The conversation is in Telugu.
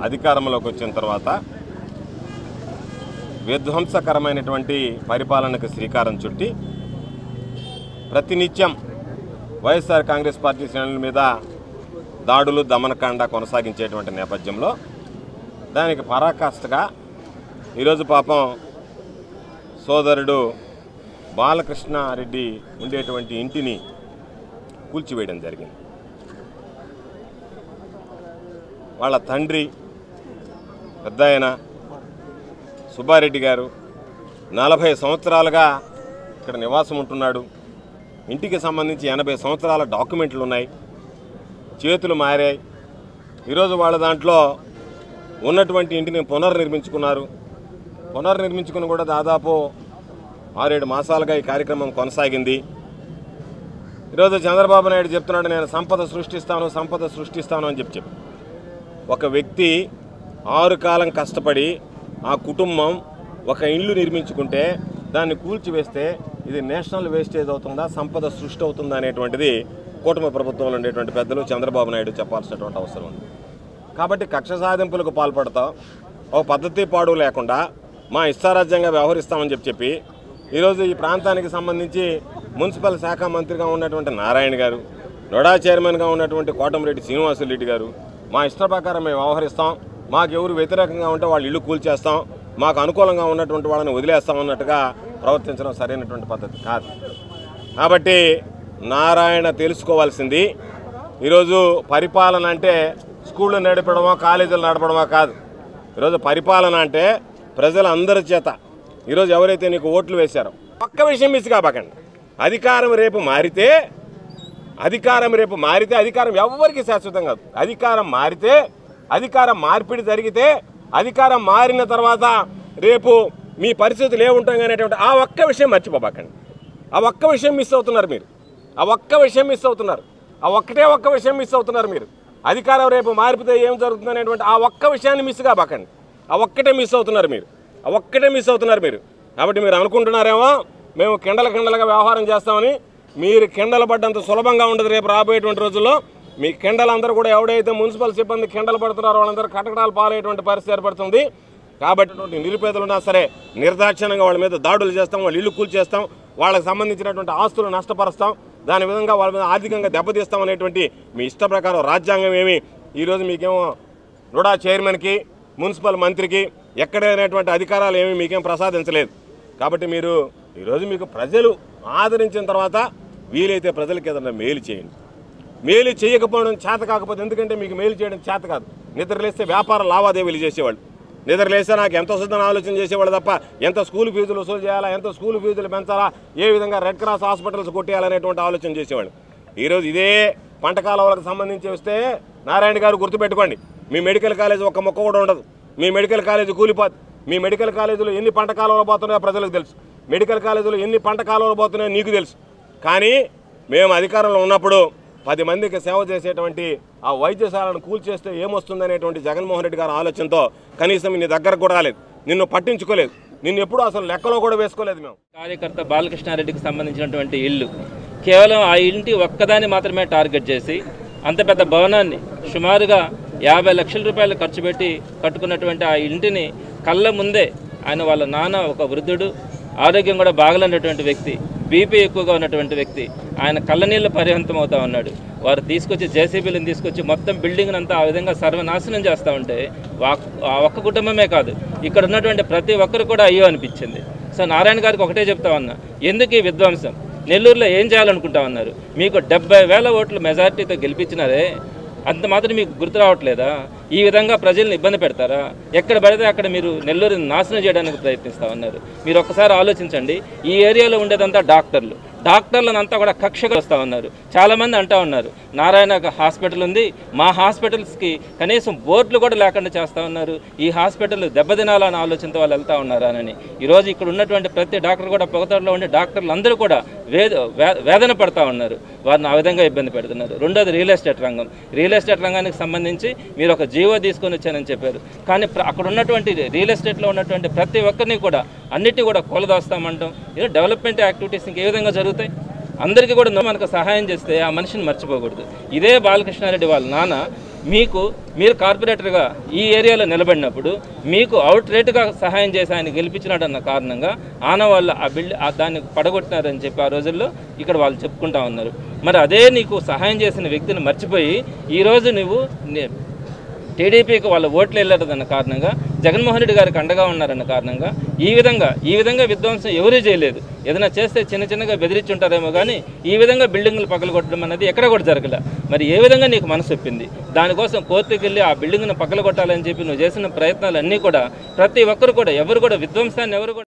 అధికారంలోకి వచ్చిన తర్వాత విధ్వంసకరమైనటువంటి పరిపాలనకు శ్రీకారం చుట్టి ప్రతినిత్యం వైఎస్ఆర్ కాంగ్రెస్ పార్టీ శ్రేణుల మీద దాడులు దమనకాండ కొనసాగించేటువంటి నేపథ్యంలో దానికి పరాకాష్ఠగా ఈరోజు పాపం సోదరుడు బాలకృష్ణారెడ్డి ఉండేటువంటి ఇంటిని కూల్చివేయడం జరిగింది. వాళ్ళ తండ్రి పెద్దాయన సుబ్బారెడ్డి గారు 40 సంవత్సరాలుగా ఇక్కడ నివాసం ఉంటున్నాడు. ఇంటికి సంబంధించి 80 సంవత్సరాల డాక్యుమెంట్లు ఉన్నాయి, చేతులు మారాయి. ఈరోజు వాళ్ళ దాంట్లో ఉన్నటువంటి ఇంటిని పునర్నిర్మించుకున్నారు. పునర్నిర్మించుకుని కూడా దాదాపు 6-7 మాసాలుగా ఈ కార్యక్రమం కొనసాగింది. ఈరోజు చంద్రబాబు నాయుడు చెప్తున్నాడు, నేను సంపద సృష్టిస్తాను అని చెప్పి ఒక వ్యక్తి 6 కాలం కష్టపడి ఆ కుటుంబం ఒక ఇల్లు నిర్మించుకుంటే దాన్ని కూల్చివేస్తే ఇది నేషనల్ వేస్టేజ్ అవుతుందా, సంపద సృష్టి అవుతుందా అనేటువంటిది కూటమి ప్రభుత్వంలో ఉండేటువంటి పెద్దలు చంద్రబాబు నాయుడు చెప్పాల్సినటువంటి అవసరం ఉంది. కాబట్టి కక్ష సాధింపులకు పాల్పడతాం, ఒక పద్ధతి పాడు లేకుండా మా ఇష్టారాజ్యంగా వ్యవహరిస్తామని చెప్పి ఈరోజు ఈ ప్రాంతానికి సంబంధించి మున్సిపల్ శాఖ మంత్రిగా ఉన్నటువంటి నారాయణ గారు, నోడా చైర్మన్గా ఉన్నటువంటి కోటమిరెడ్డి శ్రీనివాసులరెడ్డి గారు మా ఇష్ట ప్రకారం మేము వ్యవహరిస్తాం, మాకు ఎవరు వ్యతిరేకంగా ఉంటే వాళ్ళు ఇల్లు కూల్చేస్తాం, మాకు అనుకూలంగా ఉన్నటువంటి వాళ్ళని వదిలేస్తామన్నట్టుగా ప్రవర్తించడం సరైనటువంటి పద్ధతి కాదు. కాబట్టి నారాయణ తెలుసుకోవాల్సింది, ఈరోజు పరిపాలన అంటే స్కూళ్ళు నడపడమో కాలేజీలు నడపడమో కాదు. ఈరోజు పరిపాలన అంటే ప్రజలందరి చేత ఈరోజు ఎవరైతే నీకు ఓట్లు వేశారో ఒక్క విషయం మిస్ కాబకండి. అధికారం రేపు మారితే అధికారం ఎవరికి శాశ్వతం కాదు. అధికారం మారితే, అధికారం మార్పిడి జరిగితే, అధికారం మారిన తర్వాత రేపు మీ పరిస్థితులు ఏముంటాం అనేటువంటి ఆ ఒక్క విషయం మర్చిపోబాకండి. ఆ ఒక్క విషయం మిస్ అవుతున్నారు మీరు. ఆ ఒక్క విషయం మిస్ అవుతున్నారు. ఆ ఒక్క విషయం మిస్ అవుతున్నారు మీరు. అధికారం రేపు మారిపితే ఏం జరుగుతుంది అనేటువంటి ఆ ఒక్క విషయాన్ని మిస్ కాబకండి. ఆ ఒక్కటే మిస్ అవుతున్నారు మీరు. కాబట్టి మీరు అనుకుంటున్నారేమో మేము కిండలుగా వ్యవహారం చేస్తామని. మీరు కిండలు పడ్డంత సులభంగా ఉండదు. రేపు రాబోయేటువంటి రోజుల్లో మీ కిండలందరూ కూడా ఎవడైతే మున్సిపల్ సిబ్బంది కిండలు పడుతున్నారో వాళ్ళందరూ కటకటాలు పాలయ్యేటువంటి పరిస్థితి ఏర్పడుతుంది. కాబట్టి నిరుపేదలు ఉన్నా సరే నిర్దాక్షిణ్యంగా వాళ్ళ మీద దాడులు చేస్తాం, వాళ్ళ ఇల్లు కూల్చేస్తాం, వాళ్ళకి సంబంధించినటువంటి ఆస్తులు నష్టపరుస్తాం, దాని విధంగా వాళ్ళ మీద ఆర్థికంగా దెబ్బతీస్తాం అనేటువంటి మీ ఇష్ట ప్రకారం రాజ్యాంగం ఏమి ఈరోజు మీకేమో నోడా చైర్మన్కి మున్సిపల్ మంత్రికి ఎక్కడైనటువంటి అధికారాలు ఏమీ మీకేం ప్రసాదించలేదు. కాబట్టి మీరు ఈరోజు మీకు ప్రజలు ఆదరించిన తర్వాత వీలైతే ప్రజలకి ఏదైనా మేలు చేయండి. మేలు చేయకపోవడం చేత కాకపోతే, ఎందుకంటే మీకు మేలు చేయడం చేత కాదు. నిద్రలేస్తే వ్యాపార లావాదేవీలు చేసేవాళ్ళు, నిద్రలేస్తే నాకు ఎంత వస్తుందని ఆలోచన చేసేవాళ్ళు తప్ప ఎంత స్కూల్ ఫీజులు వసూలు చేయాలా, ఎంత స్కూల్ ఫీజులు పెంచాలా, ఏ విధంగా రెడ్ క్రాస్ హాస్పిటల్స్ కొట్టేయాలనేటువంటి ఆలోచన చేసేవాళ్ళు. ఈరోజు ఇదే పంట కాలువలకు సంబంధించి వస్తే నారాయణ గారు గుర్తుపెట్టుకోండి, మీ మెడికల్ కాలేజ్ ఒక్క మొక్క కూడా ఉండదు. మీ మెడికల్ కాలేజీ కూలిపోదు. మీ మెడికల్ కాలేజీలో ఎన్ని పంట కాలువలు పోతున్నాయో ప్రజలకు తెలుసు. మెడికల్ కాలేజీలో ఎన్ని పంట కాలువలు పోతున్నాయో నీకు తెలుసు. కానీ మేము అధికారంలో ఉన్నప్పుడు 10 మందికి సేవ చేసేటువంటి ఆ వైద్యశాలను కూల్చేస్తే ఏమొస్తుందనేటువంటి జగన్మోహన్ రెడ్డి గారి ఆలోచనతో కనీసం నీ దగ్గరకు కూడా రాలేదు, నిన్ను పట్టించుకోలేదు, నిన్ను ఎప్పుడూ అసలు లెక్కలో కూడా వేసుకోలేదు. మేము కార్యకర్త బాలకృష్ణారెడ్డికి సంబంధించినటువంటి ఇల్లు కేవలం ఆ ఇంటి ఒక్కదాన్ని మాత్రమే టార్గెట్ చేసి అంత పెద్ద భవనాన్ని సుమారుగా 50 లక్షల రూపాయలు ఖర్చు పెట్టి కట్టుకున్నటువంటి ఆ ఇంటిని కళ్ళ ముందే ఆయన వాళ్ళ నాన్న ఒక వృద్ధుడు, ఆరోగ్యం కూడా బాగలేనటువంటి వ్యక్తి, బీపీ ఎక్కువగా ఉన్నటువంటి వ్యక్తి, ఆయన కళ్ళనీళ్ళు పర్యంతం అవుతా ఉన్నాడు. వారు తీసుకొచ్చి జేసీబీలను తీసుకొచ్చి మొత్తం బిల్డింగ్ అంతా ఆ విధంగా సర్వనాశనం చేస్తూ ఉంటే ఆ ఒక్క కుటుంబమే కాదు, ఇక్కడ ఉన్నటువంటి ప్రతి ఒక్కరు కూడా అయ్యో అనిపించింది. సో నారాయణ గారికి ఒకటే చెప్తా ఉన్నా, ఎందుకు ఈ విధ్వంసం? నెల్లూరులో ఏం చేయాలనుకుంటా ఉన్నారు? మీకు 70,000 ఓట్లు మెజార్టీతో గెలిపించినారే, అంత మాత్రం మీకు గుర్తు రావట్లేదా? ఈ విధంగా ప్రజల్ని ఇబ్బంది పెడతారా? ఎక్కడ పడితే అక్కడ మీరు నెల్లూరుని నాశనం చేయడానికి ప్రయత్నిస్తూ ఉన్నారు. మీరు ఒక్కసారి ఆలోచించండి. ఈ ఏరియాలో ఉండేదంతా డాక్టర్లను అంతా కూడా కక్షగా వస్తూ ఉన్నారు. చాలామంది అంటూ ఉన్నారు నారాయణ హాస్పిటల్ ఉంది, మా హాస్పిటల్స్కి కనీసం బోర్డులు కూడా లేకుండా చేస్తూ ఉన్నారు, ఈ హాస్పిటల్ దెబ్బతినాలన్న ఆలోచనతో వాళ్ళు వెళ్తూ ఉన్నారని. ఈరోజు ఇక్కడ ఉన్నటువంటి ప్రతి డాక్టర్ కూడా పొగతోటలో ఉండే డాక్టర్లు అందరూ కూడా వేదన పడుతూ ఉన్నారు. వారిని ఆ విధంగా ఇబ్బంది పెడుతున్నారు. రెండోది రియల్ ఎస్టేట్ రంగానికి సంబంధించి మీరు ఒక జీవో తీసుకొని వచ్చానని చెప్పారు. కానీ అక్కడ ఉన్నటువంటి రియల్ ఎస్టేట్లో ఉన్నటువంటి ప్రతి ఒక్కరిని కూడా అన్నిటినీ కూడా కూలదోస్తామంటాం. ఏదో డెవలప్మెంట్ యాక్టివిటీస్ ఇంకే విధంగా జరుగుతాయి? అందరికీ కూడా మనకు సహాయం చేస్తే ఆ మనిషిని మర్చిపోకూడదు. ఇదే బాలకృష్ణారెడ్డి వాళ్ళ నాన్న మీరు కార్పొరేటర్గా ఈ ఏరియాలో నిలబడినప్పుడు మీకు అవుట్ రేటుగా సహాయం చేసి ఆయన గెలిపించినాడన్న కారణంగా ఆనవాళ్ళు దాన్ని పడగొట్టినారని చెప్పి ఆ రోజుల్లో ఇక్కడ వాళ్ళు చెప్పుకుంటా ఉన్నారు. మరి అదే నీకు సహాయం చేసిన వ్యక్తిని మర్చిపోయి ఈరోజు నువ్వు టీడీపీకి వాళ్ళ ఓట్లు వెళ్ళారన్న కారణంగా, జగన్మోహన్ రెడ్డి గారికి అండగా ఉన్నారన్న కారణంగా ఈ విధంగా విధ్వంసం ఎవరూ చేయలేదు. ఏదైనా చేస్తే చిన్నగా బెదిరించి ఉంటారేమో కానీ ఈ విధంగా బిల్డింగ్లు పగలగొట్టడం అనేది ఎక్కడ కూడా జరగలే. మరి ఏ విధంగా నీకు మనసు ఒప్పింది? దానికోసం కోర్టుకి వెళ్ళి ఆ బిల్డింగ్ను పగలగొట్టాలని చెప్పి నువ్వు చేసిన ప్రయత్నాలన్నీ కూడా ప్రతి ఒక్కరు కూడా ఎవరు కూడా విధ్వంసాన్ని ఎవరు కూడా